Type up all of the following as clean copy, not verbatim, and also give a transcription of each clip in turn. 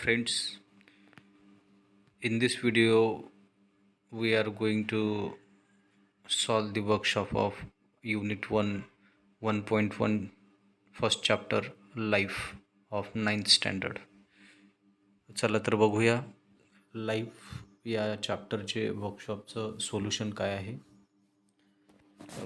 friends, in this video we are going to solve the workshop of unit 1 1.1 first chapter life of ninth standard. चला तर बघूया life या चॅप्टरचे वर्कशॉपचं solution काय आहे.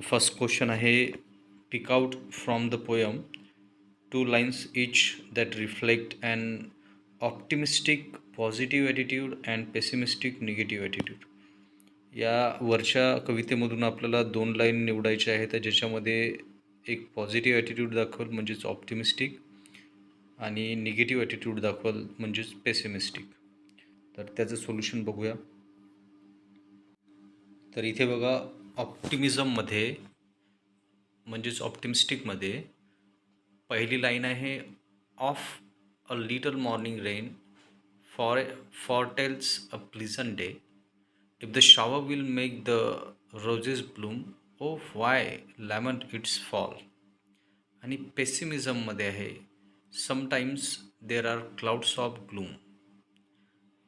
First question आहे, pick out from the poem 2 lines each that reflect an optimistic positive attitude and pessimistic negative attitude. या वरच्या कवितेमधून आपल्याला 2 लाईन निवडायच्या आहेत ज्याच्यामध्ये एक पॉझिटिव्ह ॲटिट्यूड दाखवल म्हणजेच ऑप्टिमिस्टिक आणि निगेटिव्ह ॲटिट्यूड दाखवल म्हणजेच पेसिमिस्टिक. तर त्याचं सोल्युशन बघूया. तर इथे बघा, ऑप्टिमिझममध्ये म्हणजेच ऑप्टिमिस्टिकमध्ये पहिली लाईन आहे, of a little morning rain foretells a pleasant day. If the shower will make the roses bloom, oh why lament its fall. आणि पेसिमिझममध्ये आहे, sometimes there are clouds of gloom,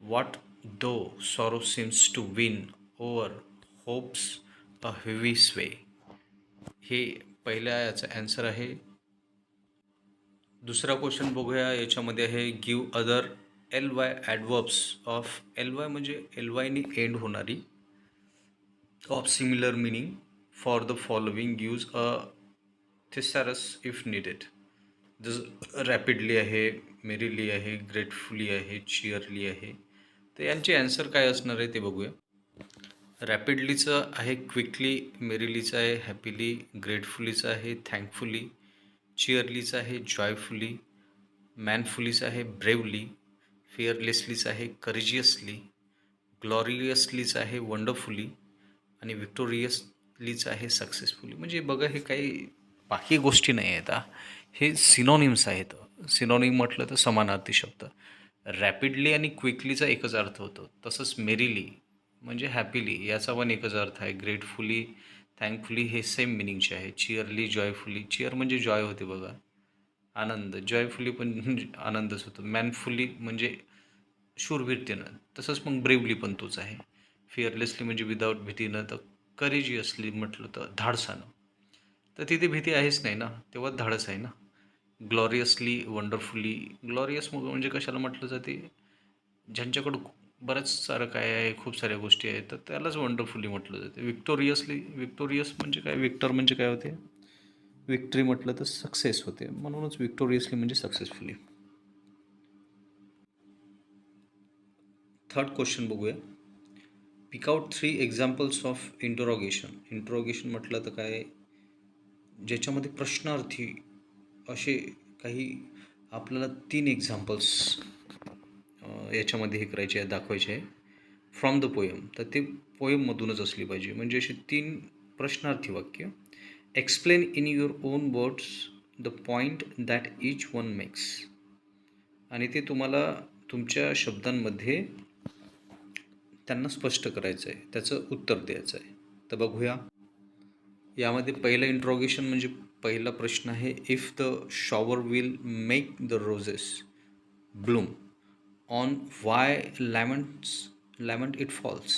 what though sorrow seems to win over hopes a heavy sway. हे पहिल्या याचा answer आहे. दुसरा question बघूया. याच्यामध्ये आहे, give other L Y adverbs of L Y म्हणजे एल वायनी एंड होणारी of similar meaning for the following gives a thesaurus if needed. जसं रॅपिडली आहे, मेरीली आहे, ग्रेटफुली आहे, चिअरली आहे. तर यांचे ॲन्सर काय असणार आहे ते बघूया. रॅपिडलीचं आहे क्विकली, मेरीलीचं आहे हॅपीली, ग्रेटफुलीचं आहे थँकफुली, चिअरलीचं आहे जॉयफुली, मॅनफुलीचं आहे ब्रेवली, फिअरलेसलीचं आहे करेजियसली, ग्लॉरियसलीचं आहे वंडरफुली आणि विक्टोरियसलीचं आहे सक्सेसफुली. म्हणजे बघा, हे काही बाकी गोष्टी नाही आहेत, हे सिनॉनिम्स आहेत. सिनॉनिम म्हटलं तर समानार्थी शब्द. रॅपिडली आणि क्विकलीचा एकच अर्थ होतो. तसंच मेरीली म्हणजे हॅपीली याचा पण एकच अर्थ आहे. ग्रेटफुली, थँकफुली हे सेम मिनिंगचे आहे. चिअरली, जॉयफुली, चिअर म्हणजे जॉय होते बघा, आनंद. जॉयफुली पण आनंदच होतो. मॅनफुली म्हणजे शूरवीरतेनं. तसंच मग ब्रेवली पण तोच आहे. फिअरलेसली म्हणजे विदाऊट भीतीनं. तर करेजियसली म्हटलं तर धाडसानं. तर तिथे भीती आहेच नाही ना, तेव्हा धाडस आहे ना. ग्लॉरियसली, वंडरफुली. ग्लॉरियस म्हणजे कशाला म्हटलं जाते, ज्यांच्याकडं बरंच सारं काय आहे, खूप साऱ्या गोष्टी आहेत, तर त्यालाच वंडरफुली म्हटलं जाते. विक्टोरियस म्हणजे काय, विक्टर म्हणजे काय होते, विक्टरी म्हटलं तर सक्सेस होते, म्हणूनच विक्टोरियसली म्हणजे सक्सेसफुली. थर्ड क्वेश्चन बघूया. Pick out 3 examples of interrogation. Interrogation म्हटलं तर काय, ज्याच्यामध्ये प्रश्नार्थी असे काही आपल्याला 3 एक्झाम्पल्स याच्यामध्ये हे करायचे आहे, दाखवायचे आहे फ्रॉम द पोयम. तर ते पोयममधूनच असली पाहिजे. म्हणजे असे 3 प्रश्नार्थी वाक्य. Explain in your on words the point that each one makes. आणि ते तुम्हाला तुमच्या शब्दांमध्ये त्यांना स्पष्ट करायचं आहे, त्याचं उत्तर द्यायचं आहे. तर बघूया. यामध्ये पहिलं इंट्रोगेशन म्हणजे पहिला प्रश्न आहे, if the shower will make the roses bloom, on why lament it falls.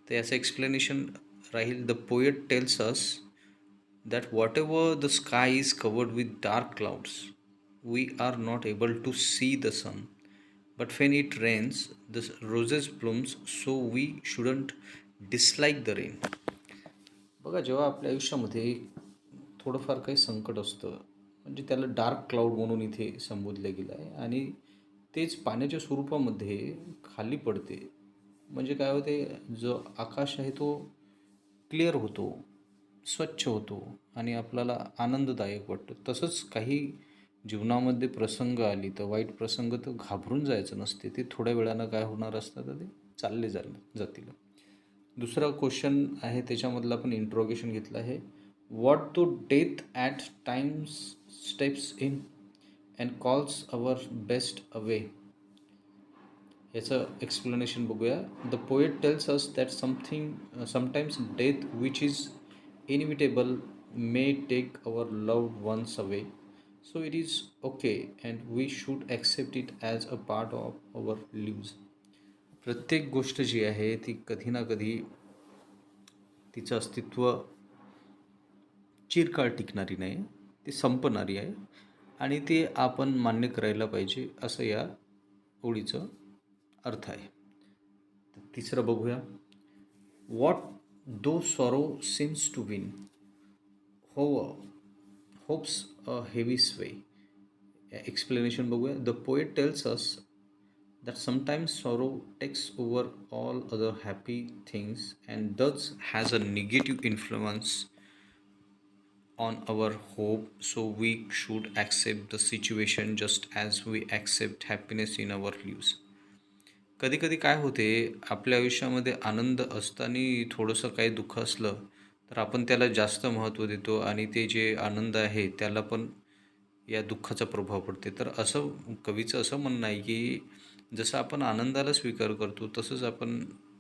तर याचं एक्सप्लेनेशन राहील, the poet tells us that whatever the sky is covered with dark clouds, we are not able to see the sun. But when it rains, the roses blooms, so we shouldn't dislike the rain. बघा, जेव्हा आपल्या आयुष्यामध्ये थोडंफार काही संकट असतं, म्हणजे त्याला डार्क क्लाउड म्हणून इथे संबोधलं गेलं आहे, आणि तेच पाण्याच्या स्वरूपामध्ये खाली पडते. म्हणजे काय होते, जो आकाश आहे तो क्लिअर होतो, स्वच्छ होतो आणि आपल्याला आनंददायक वाटतं. तसंच काही जीवनामध्ये प्रसंग आली तर, वाईट प्रसंग, तर घाबरून जायचं नसते. ते थोड्या वेळानं काय होणार असतं, तर ते चालले जातील. दुसरा क्वेश्चन आहे, त्याच्यामधला आपण इंट्रोगेशन घेतलं आहे, what though death at times steps in and calls our best away. याचं एक्सप्लेनेशन बघूया. The poet tells us that sometimes death which is inevitable may take our loved ones away, so it is okay and we should accept it as a part of our lives. प्रत्येक गोष्ट जी आहे ती कधी ना कधी तिचं अस्तित्व चिरकाळ टिकणारी नाही, ती संपणारी आहे आणि ते आपण मान्य करायला पाहिजे असं या ओळीचं अर्थ आहे. तिसरं बघूया. What though sorrow seems to win ho hopes a heavy sway. Explanation बघूया. The poet tells us that sometimes sorrow takes over all other happy things and thus has a negative influence on our hope, so we should accept the situation just as we accept happiness in our lives. कधी कधी काय होते, आपल्या आयुष्यामध्ये आनंद असताना थोडंसं काही दुःख असलं तर आपण त्याला जास्त महत्त्व देतो आणि ते जे आनंद आहे त्याला पण या दुःखाचा प्रभाव पडते. तर असं कवीचं असं म्हणणं आहे की जसं आपण आनंदाला स्वीकार करतो तसंच आपण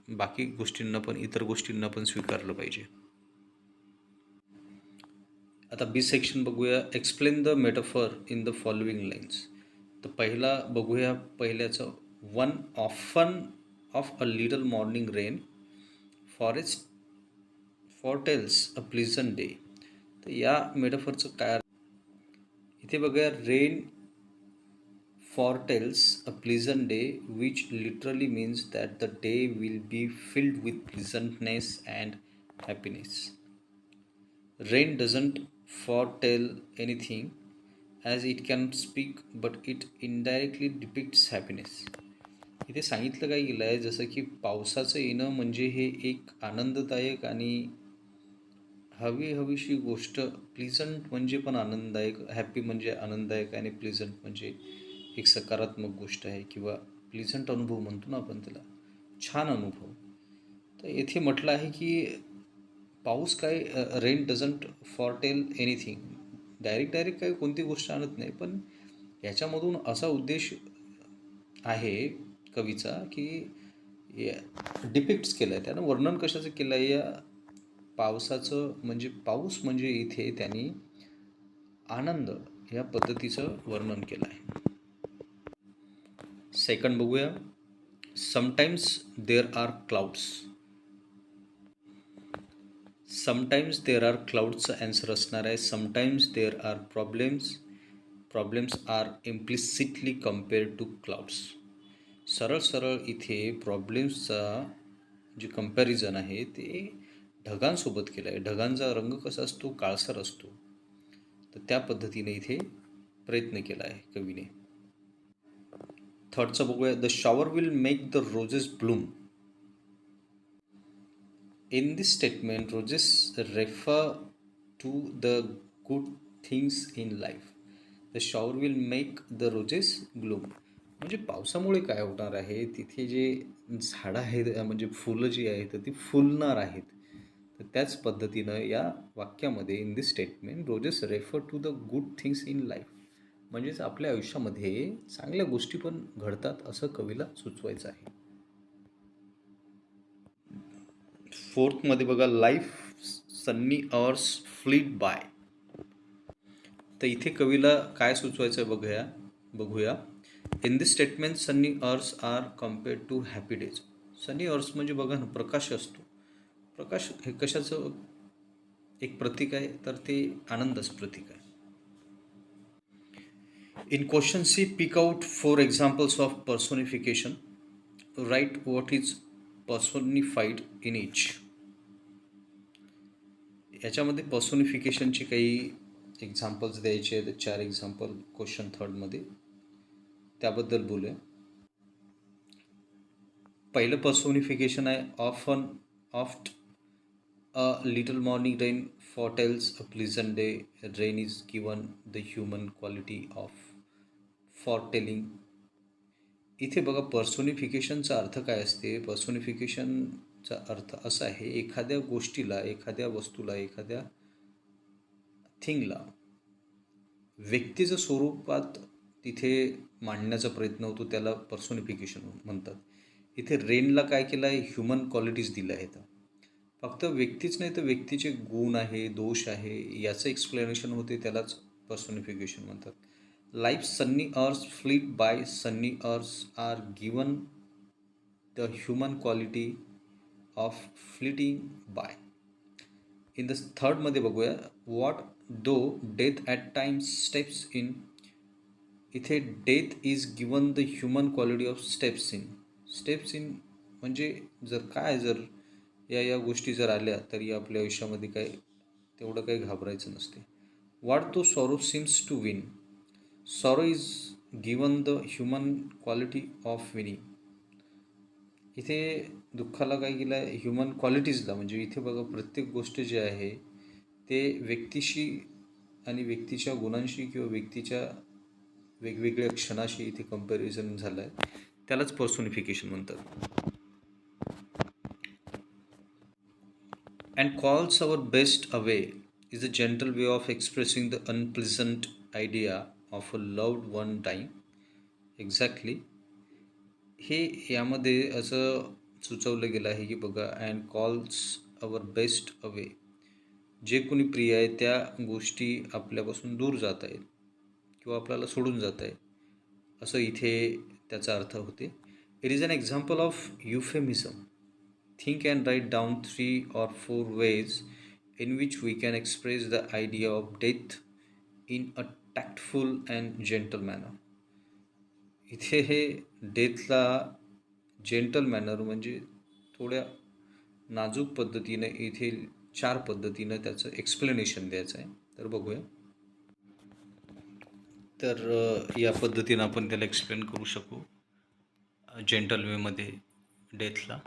बाकी गोष्टींना पण, इतर गोष्टींना पण स्वीकारलं पाहिजे. आता बी सेक्शन बघूया. Explain the metaphor in the following lines. तर पहिला बघूया पहिल्याचं. One often of a little morning rain forest foretells a pleasant day. तर या मेटाफरचं काय इथे बघूया. Rain foretells a pleasant day, which literally means that the day will be filled with pleasantness and happiness. Rain doesn't foretell anything as it can speak, but it indirectly depicts happiness. इथे सांगितलं काय गेलं आहे, जसं की पावसाचं येणं म्हणजे हे एक आनंददायक आणि हवीशी गोष्ट. प्लीझंट म्हणजे पण आनंददायक, हॅपी म्हणजे आनंददायक आणि प्लीझंट म्हणजे एक सकारात्मक गोष्ट आहे किंवा प्लीझंट अनुभव म्हणतो ना आपण त्याला, छान अनुभव. तर येथे म्हटलं आहे की पाऊस काय, रेन डझंट फॉरटेल एनिथिंग, डायरेक्ट काही कोणती गोष्ट आणत नाही, पण याच्यामधून असा उद्देश आहे कवीचा की डिपिक्ट्स केलं आहे, त्यानं वर्णन कशाचं केलं आहे या पावसाचं. म्हणजे पाऊस म्हणजे इथे त्यांनी आनंद या पद्धतीचं वर्णन केलं आहे. सेकंड बघूया. Sometimes there are clouds. Sometimes there are क्लाउड्सचं ॲन्सर असणार आहे. Sometimes there are problems are implicitly compared to clouds. सरळ इथे प्रॉब्लेम्सचा जे कम्पॅरिझन आहे ते ढगांसोबत केलं आहे. ढगांचा रंग कसा असतो, काळसर असतो. तर त्या पद्धतीने इथे प्रयत्न केला आहे कवीने. थर्डचं बघूया. The shower will make the roses bloom. In this statement roses refer to the good things in life. The shower will make the roses bloom म्हणजे पावसामुळे काय होणार आहे, तिथे जे झाडं आहेत म्हणजे फुलं जी आहेत ती फुलणार आहेत. तर त्याच पद्धतीनं या वाक्यामध्ये in this statement roses refer to the good things in life म्हणजेच आपल्या आयुष्यामध्ये चांगल्या गोष्टी पण घडतात असं कवीला सुचवायचं आहे. फोर्थमध्ये बघा. Life sunny hours fleet by. तर इथे कवीला काय सुचवायचं आहे बघूया. In this statement sunny hours are compared to happy days. Sunny hours म्हणजे बघा ना, प्रकाश असतो. प्रकाश हे कशाचं एक प्रतीक आहे, तर ते आनंदाचं प्रतीक आहे. In question C pick out 4 examples of personification. Right what is personified in each. याच्यामध्ये पर्सोनिफिकेशनचे काही एक्झाम्पल्स द्यायचे आहेत. 4 एक्झाम्पल क्वेश्चन थर्डमध्ये, त्याबद्दल बोलूया. पहिलं पर्सोनिफिकेशन आहे oft a little morning rain foretells a pleasant day. Rain is given the human quality of foretelling. इथे बघा पर्सोनिफिकेशनचा अर्थ काय असते. पर्सोनिफिकेशनचा अर्थ असा आहे, एखाद्या गोष्टीला, एखाद्या वस्तूला, एखाद्या थिंगला व्यक्तीचं स्वरूपात तिथे मांडण्याचा प्रयत्न होतो, त्याला पर्सोनिफिकेशन म्हणतात. इथे रेनला काय केलं आहे, ह्युमन क्वालिटीज दिल्या आहेत. फक्त व्यक्तीच नाही तर व्यक्तीचे गुण आहे, दोष आहे, याचं एक्सप्लेनेशन होते, त्यालाच पर्सोनिफिकेशन म्हणतात. Life sunny hours flit by, sunny hours are given the human quality of flitting by. In the थर्डमध्ये बघूया, what though death at times steps in. इथे death is given the human quality of steps in. Steps in म्हणजे जर या गोष्टी जर आल्या तरी आपल्या आयुष्यामध्ये काय तेवढं काही घाबरायचं नसते. What though sorrow seems to win. Sorrow is given the human quality of winning. इथे दुःखाला काय केलं आहे, ह्युमन क्वालिटीजला. म्हणजे इथे बघा, प्रत्येक गोष्ट जी आहे ते व्यक्तीशी आणि व्यक्तीच्या गुणांशी किंवा व्यक्तीच्या वेगवेगळ्या क्षणाशी इथे कंपॅरिझन झालं आहे. त्यालाच पर्सोनिफिकेशन म्हणतात. And calls our best away is a gentle way of expressing the unpleasant idea of a loved one dying. Exactly हे यामध्ये असं सुचवलं गेलं आहे की बघा, and calls our best away. जे कोणी प्रिय आहे त्या गोष्टी आपल्यापासून दूर जात आहेत किंवा आपल्याला सोडून जात आहे, असं इथे त्याचा अर्थ होते. It is an example of euphemism. Think and write down 3 or 4 ways in which we can express the idea of death in a tactful and gentle manner. इथे हे डेथला जेंटल मॅनर म्हणजे थोड्या नाजूक पद्धतीने इथे 4 पद्धतीनं त्याचं एक्सप्लेनेशन द्यायचं आहे. तर बघूया. तर या पद्धतीनं आपण त्याला एक्सप्लेन करू शकू जेंटल वेमध्ये डेथला.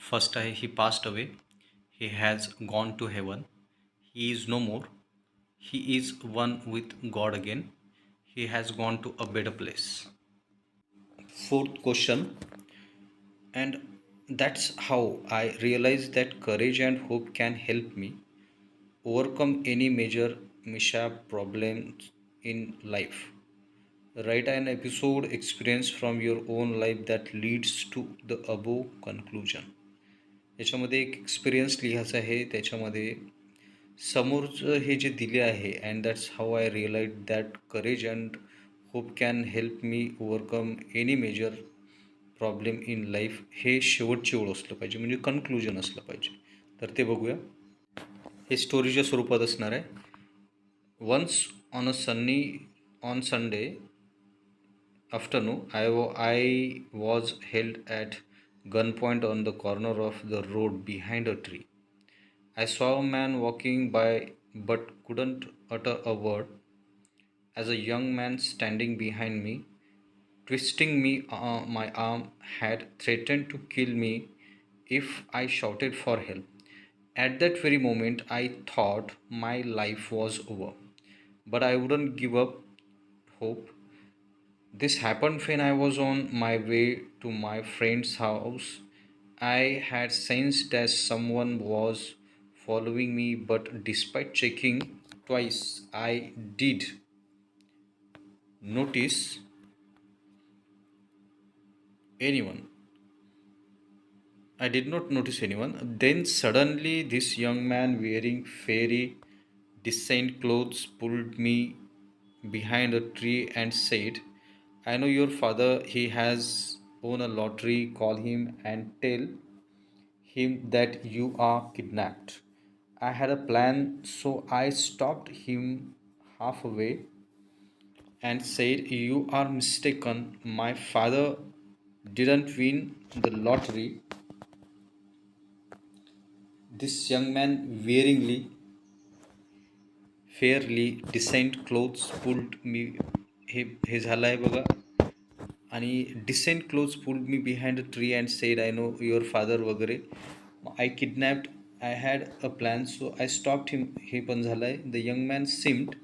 फर्स्ट आहे, he passed away. He has gone to heaven. He is no more. He is one with God again. He has gone to a better place. Fourth question, and that's how I realized that courage and hope can help me overcome any major mishap problems in life. Write an episode experience from your own life that leads to the above conclusion. याच्यामध्ये एक experience लिहायचा आहे. त्याच्यामध्ये समोरचं हे जे दिले आहे, and that's how I realise that courage and hope can help me overcome any major problem in life, हे शेवटची ओळ असलं पाहिजे, म्हणजे कन्क्लुजन असलं पाहिजे. तर ते बघूया. हे स्टोरीच्या स्वरूपात असणार आहे. Once on Sunday afternoon, I was held at gunpoint on the corner of the road behind a tree. I saw a man walking by but couldn't utter a word. As a young man standing behind me, twisting me my arm, had threatened to kill me if I shouted for help. At that very moment, I thought my life was over. But I wouldn't give up hope. This happened when I was on my way to my friend's house. I had sensed that someone was following me, but despite checking twice, I did notice anyone. I did not notice anyone. Then suddenly, this young man wearing fairy decent clothes pulled me behind a tree and said, I know your father. He has won a lottery. Call him and tell him that you are kidnapped. I had a plan, so I stopped him halfway and said, you are mistaken. My father didn't win the lottery. This young man wearingly fairly decent clothes pulled me, हे झालं आहे बघा. आणि decent clothes pulled me behind a tree and said I know your father वगैरे. I kidnapped. I had a plan, so I stopped him, हे पण झालं आहे. The young man seemed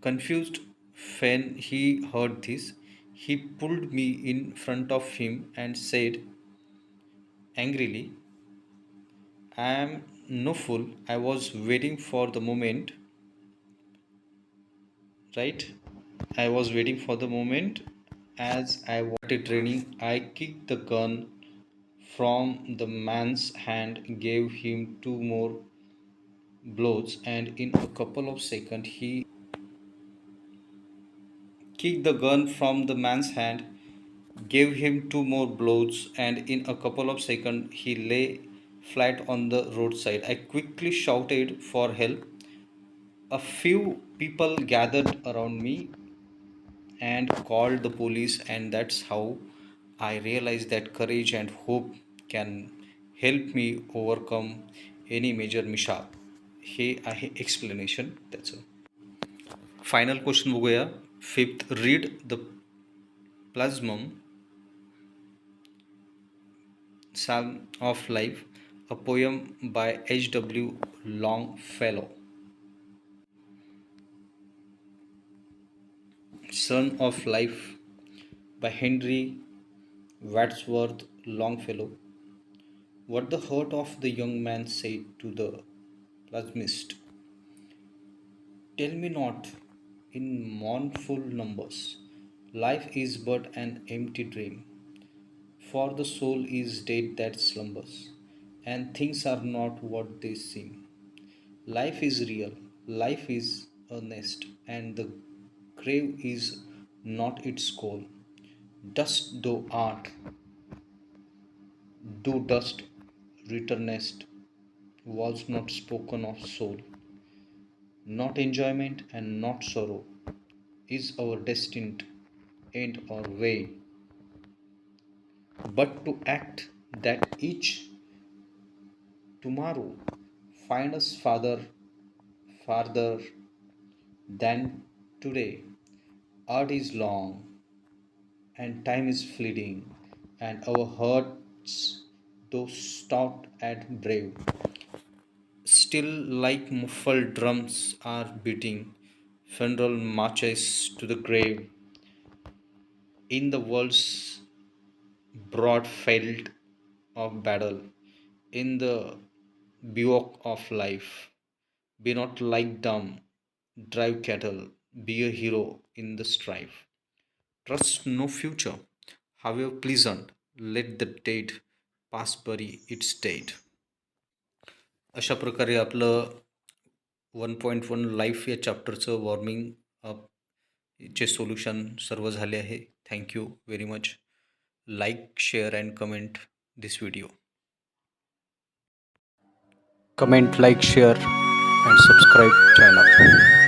confused when he heard this. He pulled me in front of him and said angrily, I am no fool. I was waiting for the moment, right? I was waiting for the moment. As I wanted training, I kicked the gun from the man's hand, gave him two more blows, and in a couple of seconds he kicked the gun from the man's hand, gave him two more blows, and in a couple of seconds he lay flat on the roadside. I quickly shouted for help. A few people gathered around me and called the police, and that's how I realized that courage and hope can help me overcome any major mishap. हे आहे explanation त्याचं. Final question बघूया. Fifth, read the plasmum Psalm of Life, a poem by H.W. Longfellow. Son of Life by Henry Wadsworth Longfellow. What the heart of the young man said to the psalmist, tell me not in mournful numbers, life is but an empty dream, for the soul is dead that slumbers, and things are not what they seem. Life is real, life is earnest, and the grave is not its goal. Dust thou art, do dust returnest, was not spoken of soul. Not enjoyment and not sorrow is our destined end or way, but to act that each tomorrow find us farther than today. Art is long and time is fleeting, and our hearts, though stout and brave, still like muffled drums are beating funeral marches to the grave in the world's broad field of battle, in the bivouac of life. Be not like dumb, drive cattle, be a hero in the strife. Trust no future, however pleasant, let the dead past bury its dead. अशा प्रकारे आपलं 1.1 life या चॅप्टरचं warming up चे solution सर्व झाले आहे. Thank you very much. Like, share and comment this video. Comment, like, share and subscribe channel.